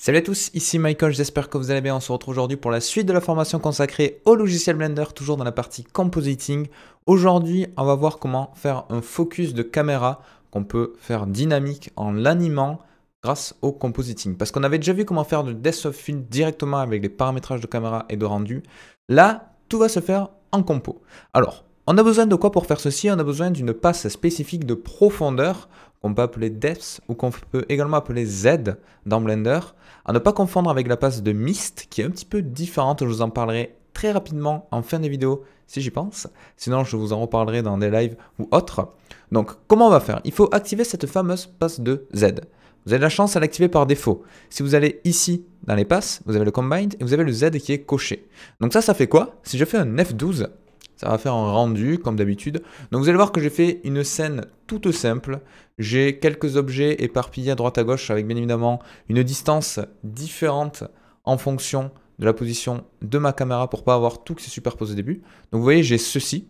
Salut à tous, ici Michael, j'espère que vous allez bien. On se retrouve aujourd'hui pour la suite de la formation consacrée au logiciel Blender, toujours dans la partie compositing. Aujourd'hui, on va voir comment faire un focus de caméra qu'on peut faire dynamique en l'animant grâce au compositing. Parce qu'on avait déjà vu comment faire de depth of field directement avec les paramétrages de caméra et de rendu. Là, tout va se faire en compo. Alors, on a besoin de quoi pour faire ceci? On a besoin d'une passe spécifique de profondeur qu'on peut appeler depth ou qu'on peut également appeler Z dans Blender. À ne pas confondre avec la passe de Mist qui est un petit peu différente. Je vous en parlerai très rapidement en fin de vidéo si j'y pense. Sinon, je vous en reparlerai dans des lives ou autres. Donc, comment on va faire? Il faut activer cette fameuse passe de Z. Vous avez la chance à l'activer par défaut. Si vous allez ici dans les passes, vous avez le Combined et vous avez le Z qui est coché. Donc ça fait quoi? Si je fais un F12, ça va faire un rendu comme d'habitude. Donc vous allez voir que j'ai fait une scène toute simple. J'ai quelques objets éparpillés à droite à gauche avec bien évidemment une distance différente en fonction de la position de ma caméra pour pas avoir tout qui se superpose au début. Donc vous voyez, j'ai ceci.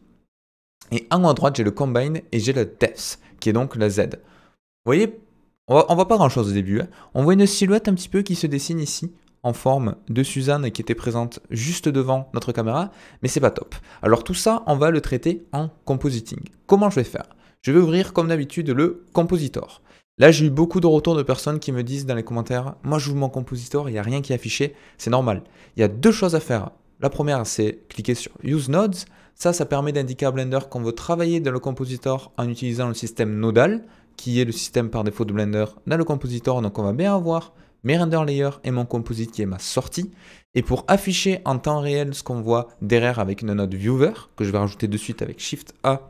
Et en haut à droite, j'ai le Combine et j'ai le Depth qui est donc la Z. Vous voyez, on voit pas grand chose au début. On voit une silhouette un petit peu qui se dessine ici en forme de Suzanne qui était présente juste devant notre caméra, mais c'est pas top. Alors tout ça, on va le traiter en compositing. Comment je vais faire? Je vais ouvrir comme d'habitude le compositor. Là, j'ai eu beaucoup de retours de personnes qui me disent dans les commentaires, moi j'ouvre mon compositor, il n'y a rien qui est affiché, c'est normal. Il y a deux choses à faire. La première, c'est cliquer sur Use Nodes. Ça permet d'indiquer à Blender qu'on veut travailler dans le compositor en utilisant le système nodal, qui est le système par défaut de Blender dans le compositor. Donc on va bien avoir mes render layers et mon composite qui est ma sortie. Et pour afficher en temps réel ce qu'on voit derrière avec une node viewer, que je vais rajouter de suite avec Shift A.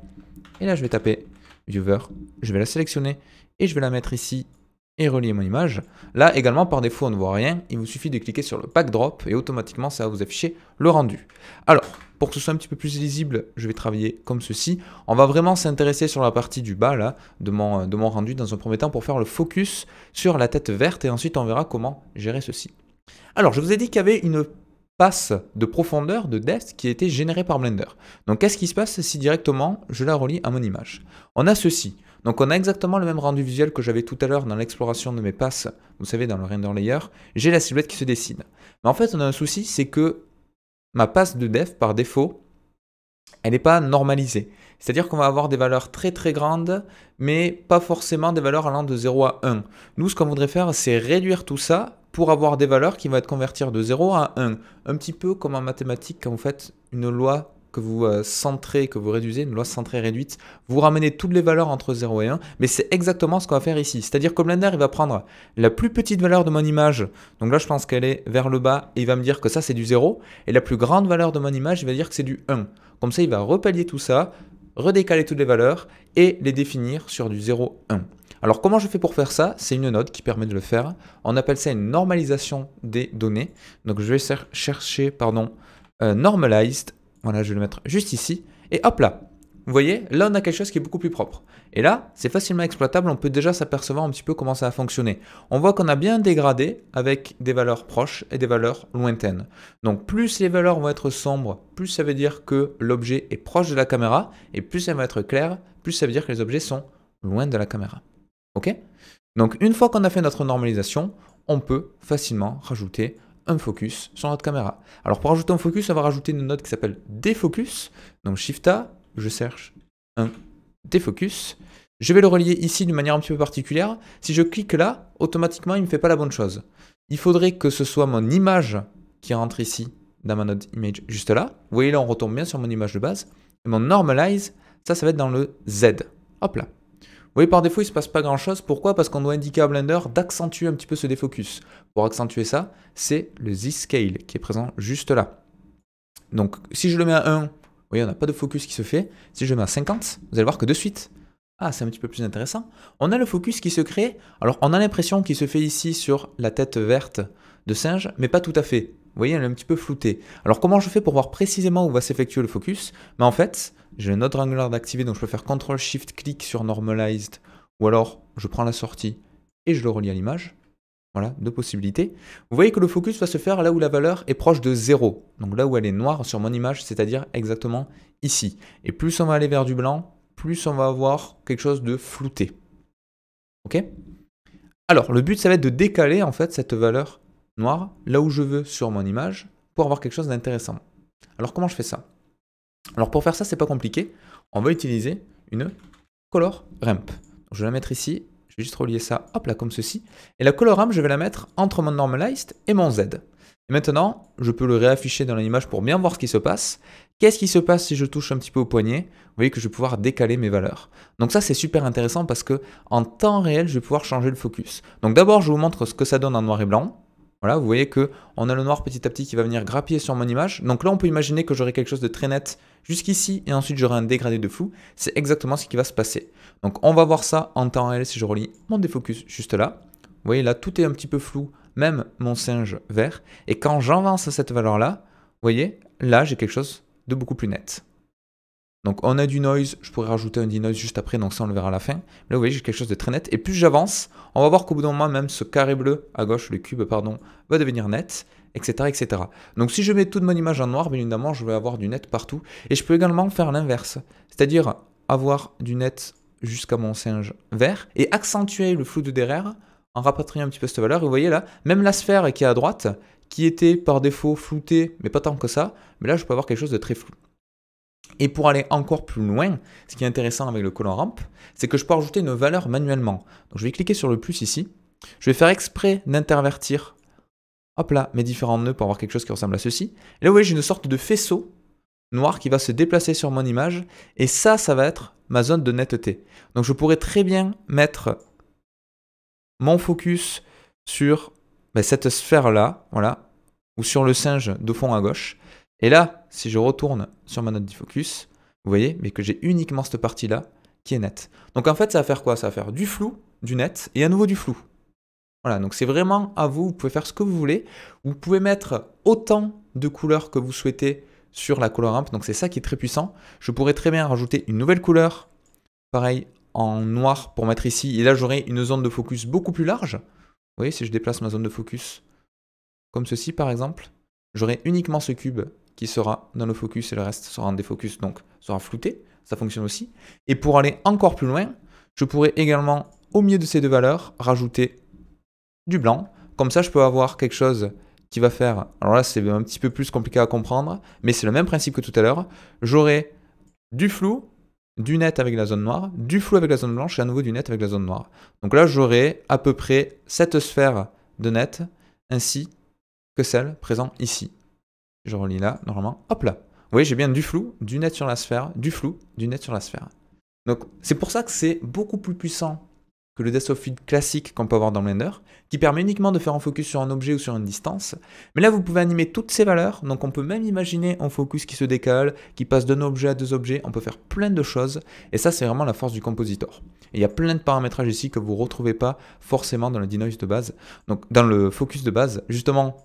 Et là je vais taper viewer, je vais la sélectionner et je vais la mettre ici et relier mon image. Là également par défaut on ne voit rien, il vous suffit de cliquer sur le backdrop et automatiquement ça va vous afficher le rendu. Alors pour que ce soit un petit peu plus lisible, je vais travailler comme ceci. On va vraiment s'intéresser sur la partie du bas là, de mon rendu dans un premier temps pour faire le focus sur la tête verte et ensuite on verra comment gérer ceci. Alors je vous ai dit qu'il y avait une passe de profondeur de depth qui a été générée par Blender. Donc qu'est-ce qui se passe si directement je la relie à mon image? On a ceci. Donc on a exactement le même rendu visuel que j'avais tout à l'heure dans l'exploration de mes passes, vous savez dans le render layer, j'ai la silhouette qui se dessine. Mais en fait on a un souci, c'est que ma passe de depth par défaut, elle n'est pas normalisée. C'est-à-dire qu'on va avoir des valeurs très très grandes, mais pas forcément des valeurs allant de 0 à 1. Nous, ce qu'on voudrait faire, c'est réduire tout ça pour avoir des valeurs qui vont être convertir de 0 à 1. Un petit peu comme en mathématiques, quand vous faites une loi que vous centrez, que vous réduisez, une loi centrée réduite, vous ramenez toutes les valeurs entre 0 et 1, mais c'est exactement ce qu'on va faire ici. C'est-à-dire que Blender, il va prendre la plus petite valeur de mon image, donc là je pense qu'elle est vers le bas, et il va me dire que ça c'est du 0, et la plus grande valeur de mon image, il va dire que c'est du 1. Comme ça, il va repallier tout ça, redécaler toutes les valeurs, et les définir sur du 0, 1. Alors comment je fais pour faire ça? C'est une node qui permet de le faire. On appelle ça une normalisation des données. Donc je vais chercher normalized. Voilà, je vais le mettre juste ici. Et hop là. Vous voyez, là on a quelque chose qui est beaucoup plus propre. Et là, c'est facilement exploitable. On peut déjà s'apercevoir un petit peu comment ça a fonctionné. On voit qu'on a bien dégradé avec des valeurs proches et des valeurs lointaines. Donc plus les valeurs vont être sombres, plus ça veut dire que l'objet est proche de la caméra. Et plus ça va être clair, plus ça veut dire que les objets sont loin de la caméra. Ok? Donc une fois qu'on a fait notre normalisation, on peut facilement rajouter un focus sur notre caméra. Alors pour rajouter un focus, on va rajouter une node qui s'appelle défocus. Donc Shift A, je cherche un défocus. Je vais le relier ici d'une manière un petit peu particulière. Si je clique là, automatiquement il ne me fait pas la bonne chose. Il faudrait que ce soit mon image qui rentre ici dans ma node image juste là. Vous voyez là on retombe bien sur mon image de base. Et mon normalize, ça va être dans le Z. Hop là. Vous voyez, par défaut, il ne se passe pas grand-chose. Pourquoi? Parce qu'on doit indiquer à Blender d'accentuer un petit peu ce défocus. Pour accentuer ça, c'est le Z-Scale qui est présent juste là. Donc, si je le mets à 1, vous voyez, on n'a pas de focus qui se fait. Si je le mets à 50, vous allez voir que de suite, c'est un petit peu plus intéressant. On a le focus qui se crée. Alors, on a l'impression qu'il se fait ici sur la tête verte de singe, mais pas tout à fait. Vous voyez, elle est un petit peu floutée. Alors, comment je fais pour voir précisément où va s'effectuer le focus? Mais en fait, j'ai un autre angular d'activer, donc je peux faire CTRL-SHIFT-clic sur Normalized, ou alors je prends la sortie et je le relie à l'image. Voilà, deux possibilités. Vous voyez que le focus va se faire là où la valeur est proche de 0. Donc là où elle est noire sur mon image, c'est-à-dire exactement ici. Et plus on va aller vers du blanc, plus on va avoir quelque chose de flouté. Ok? Alors, le but, ça va être de décaler en fait cette valeur noir là où je veux sur mon image pour avoir quelque chose d'intéressant. Alors comment je fais ça? Alors pour faire ça, c'est pas compliqué. On va utiliser une color ramp. Donc, je vais la mettre ici. Je vais juste relier ça, hop là, comme ceci. Et la color ramp, je vais la mettre entre mon normalized et mon Z. Et maintenant, je peux le réafficher dans l'image pour bien voir ce qui se passe. Qu'est-ce qui se passe si je touche un petit peu au poignet? Vous voyez que je vais pouvoir décaler mes valeurs. Donc ça, c'est super intéressant parce que en temps réel, je vais pouvoir changer le focus. Donc d'abord, je vous montre ce que ça donne en noir et blanc. Voilà, vous voyez qu'on a le noir petit à petit qui va venir grappiller sur mon image. Donc là, on peut imaginer que j'aurai quelque chose de très net jusqu'ici et ensuite j'aurai un dégradé de flou. C'est exactement ce qui va se passer. Donc on va voir ça en temps réel si je relie mon défocus juste là. Vous voyez là, tout est un petit peu flou, même mon singe vert. Et quand j'avance cette valeur-là, vous voyez, là j'ai quelque chose de beaucoup plus net. Donc on a du noise, je pourrais rajouter un denoise juste après, donc ça on le verra à la fin. Là vous voyez j'ai quelque chose de très net, et plus j'avance, on va voir qu'au bout d'un moment même ce carré bleu à gauche, le cube pardon, va devenir net, etc. etc. Donc si je mets toute mon image en noir, bien évidemment je vais avoir du net partout, et je peux également faire l'inverse, c'est-à-dire avoir du net jusqu'à mon singe vert, et accentuer le flou de derrière en rapatriant un petit peu cette valeur, et vous voyez là, même la sphère qui est à droite, qui était par défaut floutée, mais pas tant que ça, mais là je peux avoir quelque chose de très flou. Et pour aller encore plus loin, ce qui est intéressant avec le color ramp, c'est que je peux rajouter une valeur manuellement. Donc je vais cliquer sur le plus ici. Je vais faire exprès d'intervertir, hop là, mes différents nœuds pour avoir quelque chose qui ressemble à ceci. Et là, vous voyez, j'ai une sorte de faisceau noir qui va se déplacer sur mon image. Et ça va être ma zone de netteté. Donc je pourrais très bien mettre mon focus sur cette sphère-là, voilà, ou sur le singe de fond à gauche. Et là, si je retourne sur ma note de focus, vous voyez, mais que j'ai uniquement cette partie-là qui est nette. Donc en fait, ça va faire quoi? Ça va faire du flou, du net et à nouveau du flou. Voilà, donc c'est vraiment à vous, vous pouvez faire ce que vous voulez. Vous pouvez mettre autant de couleurs que vous souhaitez sur la color ramp, donc c'est ça qui est très puissant. Je pourrais très bien rajouter une nouvelle couleur, pareil, en noir pour mettre ici. Et là, j'aurai une zone de focus beaucoup plus large. Vous voyez, si je déplace ma zone de focus comme ceci par exemple, j'aurai uniquement ce cube qui sera dans le focus et le reste sera en défocus, donc sera flouté, ça fonctionne aussi. Et pour aller encore plus loin, je pourrais également, au milieu de ces deux valeurs, rajouter du blanc. Comme ça, je peux avoir quelque chose qui va faire, alors là c'est un petit peu plus compliqué à comprendre, mais c'est le même principe que tout à l'heure. J'aurai du flou, du net avec la zone noire, du flou avec la zone blanche et à nouveau du net avec la zone noire. Donc là, j'aurai à peu près cette sphère de net, ainsi que celle présente ici. Je relis là, normalement, hop là. Vous voyez, j'ai bien du flou, du net sur la sphère, du flou, du net sur la sphère. Donc, c'est pour ça que c'est beaucoup plus puissant que le Depth of Field classique qu'on peut avoir dans Blender, qui permet uniquement de faire un focus sur un objet ou sur une distance. Mais là, vous pouvez animer toutes ces valeurs, donc on peut même imaginer un focus qui se décale, qui passe d'un objet à deux objets, on peut faire plein de choses, et ça, c'est vraiment la force du compositor. Et il y a plein de paramétrages ici que vous ne retrouvez pas forcément dans le denoise de base, donc dans le focus de base. Justement,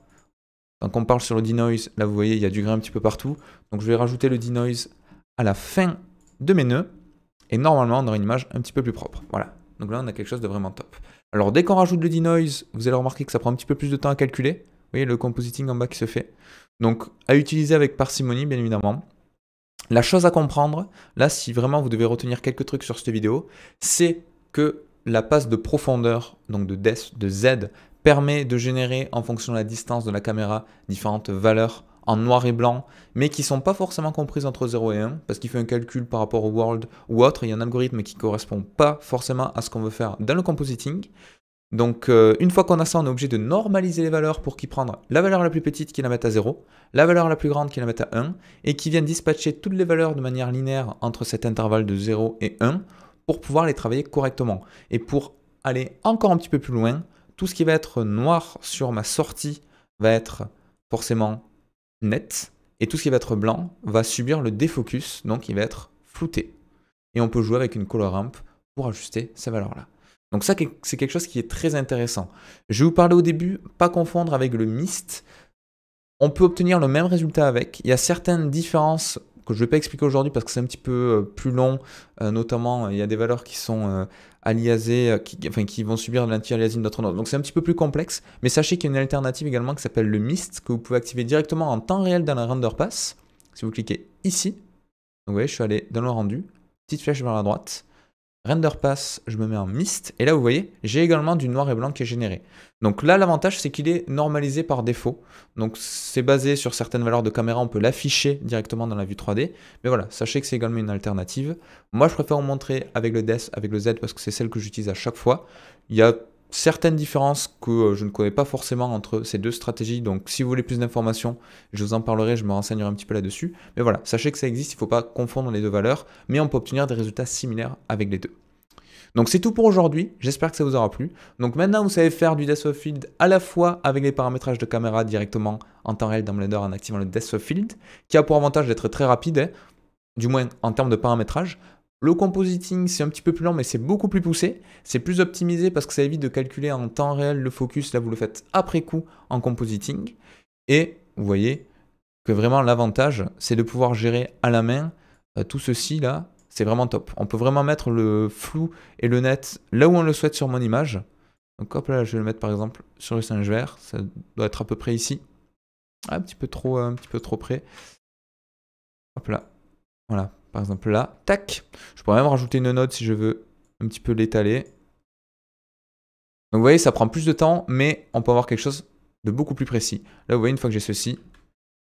donc on parle sur le denoise, là vous voyez il y a du grain un petit peu partout. Donc je vais rajouter le denoise à la fin de mes nœuds. Et normalement on aura une image un petit peu plus propre. Voilà, donc là on a quelque chose de vraiment top. Alors dès qu'on rajoute le denoise, vous allez remarquer que ça prend un petit peu plus de temps à calculer. Vous voyez le compositing en bas qui se fait. Donc à utiliser avec parcimonie bien évidemment. La chose à comprendre, là si vraiment vous devez retenir quelques trucs sur cette vidéo, c'est que la passe de profondeur, donc de depth, de Z, permet de générer en fonction de la distance de la caméra différentes valeurs en noir et blanc, mais qui ne sont pas forcément comprises entre 0 et 1, parce qu'il fait un calcul par rapport au world ou autre, il y a un algorithme qui ne correspond pas forcément à ce qu'on veut faire dans le compositing. Donc une fois qu'on a ça, on est obligé de normaliser les valeurs pour qu'ils prennent la valeur la plus petite qui la mette à 0, la valeur la plus grande qui la mette à 1, et qui viennent dispatcher toutes les valeurs de manière linéaire entre cet intervalle de 0 et 1 pour pouvoir les travailler correctement. Et pour aller encore un petit peu plus loin, tout ce qui va être noir sur ma sortie va être forcément net, et tout ce qui va être blanc va subir le défocus, donc il va être flouté. Et on peut jouer avec une color ramp pour ajuster ces valeurs-là. Donc ça, c'est quelque chose qui est très intéressant. Je vais vous parler au début, pas confondre avec le mist. On peut obtenir le même résultat avec. Il y a certaines différences que je ne vais pas expliquer aujourd'hui parce que c'est un petit peu plus long. Notamment, il y a des valeurs qui sont aliasées, qui vont subir de l'anti-aliasing d'autres nodes. Donc c'est un petit peu plus complexe. Mais sachez qu'il y a une alternative également qui s'appelle le mist, que vous pouvez activer directement en temps réel dans la render pass. Si vous cliquez ici, donc vous voyez, je suis allé dans le rendu, petite flèche vers la droite. Render pass, je me mets en mist. Et là, vous voyez, j'ai également du noir et blanc qui est généré. Donc là, l'avantage, c'est qu'il est normalisé par défaut. Donc c'est basé sur certaines valeurs de caméra, on peut l'afficher directement dans la vue 3D. Mais voilà, sachez que c'est également une alternative. Moi, je préfère vous montrer avec le DES, avec le Z, parce que c'est celle que j'utilise à chaque fois. Il y a certaines différences que je ne connais pas forcément entre ces deux stratégies. Donc si vous voulez plus d'informations, je vous en parlerai, je me renseignerai un petit peu là-dessus. Mais voilà, sachez que ça existe, il ne faut pas confondre les deux valeurs, mais on peut obtenir des résultats similaires avec les deux. Donc c'est tout pour aujourd'hui, j'espère que ça vous aura plu. Donc maintenant vous savez faire du Depth of Field à la fois avec les paramétrages de caméra directement en temps réel dans Blender en activant le Depth of Field, qui a pour avantage d'être très rapide, hein, du moins en termes de paramétrage. Le compositing, c'est un petit peu plus lent, mais c'est beaucoup plus poussé. C'est plus optimisé parce que ça évite de calculer en temps réel le focus. Là, vous le faites après coup en compositing. Et vous voyez que vraiment l'avantage, c'est de pouvoir gérer à la main tout ceci là. C'est vraiment top. On peut vraiment mettre le flou et le net là où on le souhaite sur mon image. Donc hop là, je vais le mettre par exemple sur le singe vert. Ça doit être à peu près ici. Un petit peu trop près. Hop là. Voilà, par exemple là. Tac. Je pourrais même rajouter une note si je veux un petit peu l'étaler. Donc vous voyez, ça prend plus de temps, mais on peut avoir quelque chose de beaucoup plus précis. Là, vous voyez, une fois que j'ai ceci,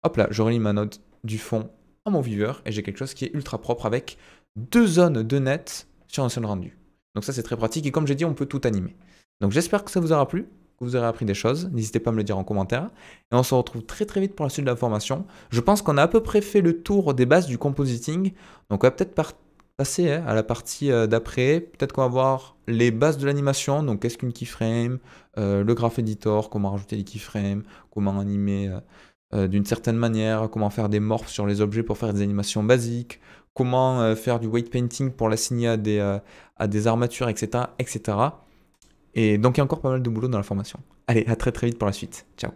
hop là, je relie ma note du fond à mon viveur et j'ai quelque chose qui est ultra propre avec 2 zones de net sur un seul rendu. Donc ça, c'est très pratique et comme j'ai dit, on peut tout animer. Donc j'espère que ça vous aura plu, que vous aurez appris des choses. N'hésitez pas à me le dire en commentaire. Et on se retrouve très très vite pour la suite de la formation. Je pense qu'on a à peu près fait le tour des bases du compositing. Donc on va peut-être passer à la partie d'après. Peut-être qu'on va voir les bases de l'animation. Donc qu'est-ce qu'une keyframe, le graph editor, comment rajouter les keyframes, comment animer d'une certaine manière, comment faire des morphs sur les objets pour faire des animations basiques, comment faire du weight painting pour l'assigner à des armatures, etc., etc. Et donc il y a encore pas mal de boulot dans la formation. Allez, à très très vite pour la suite. Ciao.